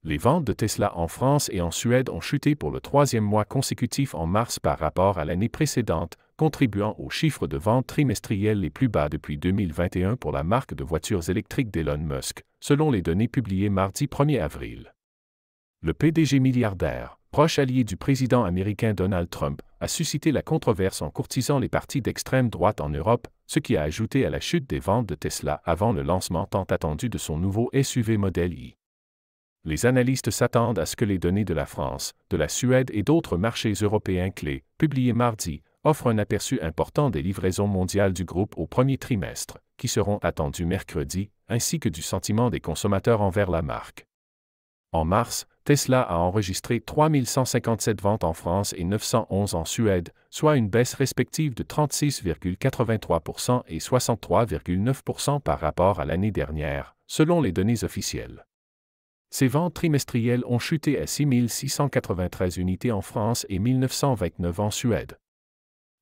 Les ventes de Tesla en France et en Suède ont chuté pour le troisième mois consécutif en mars par rapport à l'année précédente, contribuant aux chiffres de vente trimestriels les plus bas depuis 2021 pour la marque de voitures électriques d'Elon Musk, selon les données publiées mardi 1er avril. Le PDG milliardaire, proche allié du président américain Donald Trump, a suscité la controverse en courtisant les partis d'extrême droite en Europe, ce qui a ajouté à la chute des ventes de Tesla avant le lancement tant attendu de son nouveau SUV Model Y. Les analystes s'attendent à ce que les données de la France, de la Suède et d'autres marchés européens clés, publiées mardi, offrent un aperçu important des livraisons mondiales du groupe au premier trimestre, qui seront attendues mercredi, ainsi que du sentiment des consommateurs envers la marque. En mars, Tesla a enregistré 3157 ventes en France et 911 en Suède, soit une baisse respective de 36,83% et 63,9% par rapport à l'année dernière, selon les données officielles. Ces ventes trimestrielles ont chuté à 6 693 unités en France et 1 929 en Suède.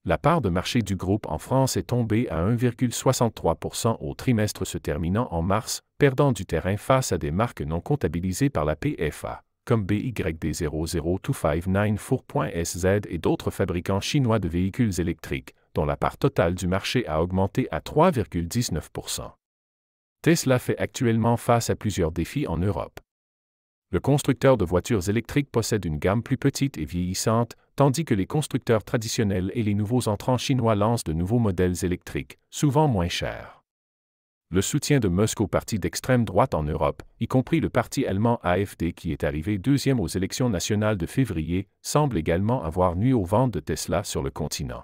La part de marché du groupe en France est tombée à 1,63% au trimestre se terminant en mars, perdant du terrain face à des marques non comptabilisées par la PFA, comme BYD00259Four.SZ et d'autres fabricants chinois de véhicules électriques, dont la part totale du marché a augmenté à 3,19%. Tesla fait actuellement face à plusieurs défis en Europe. Le constructeur de voitures électriques possède une gamme plus petite et vieillissante, tandis que les constructeurs traditionnels et les nouveaux entrants chinois lancent de nouveaux modèles électriques, souvent moins chers. Le soutien de Musk au parti d'extrême droite en Europe, y compris le parti allemand AfD qui est arrivé deuxième aux élections nationales de février, semble également avoir nui aux ventes de Tesla sur le continent.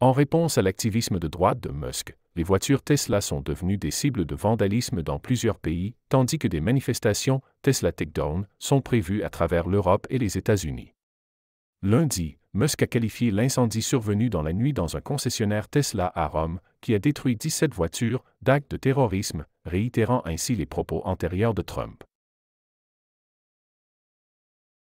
En réponse à l'activisme de droite de Musk, les voitures Tesla sont devenues des cibles de vandalisme dans plusieurs pays, tandis que des manifestations, Tesla Takedown, sont prévues à travers l'Europe et les États-Unis. Lundi, Musk a qualifié l'incendie survenu dans la nuit dans un concessionnaire Tesla à Rome, qui a détruit 17 voitures, d'acte de terrorisme, réitérant ainsi les propos antérieurs de Trump.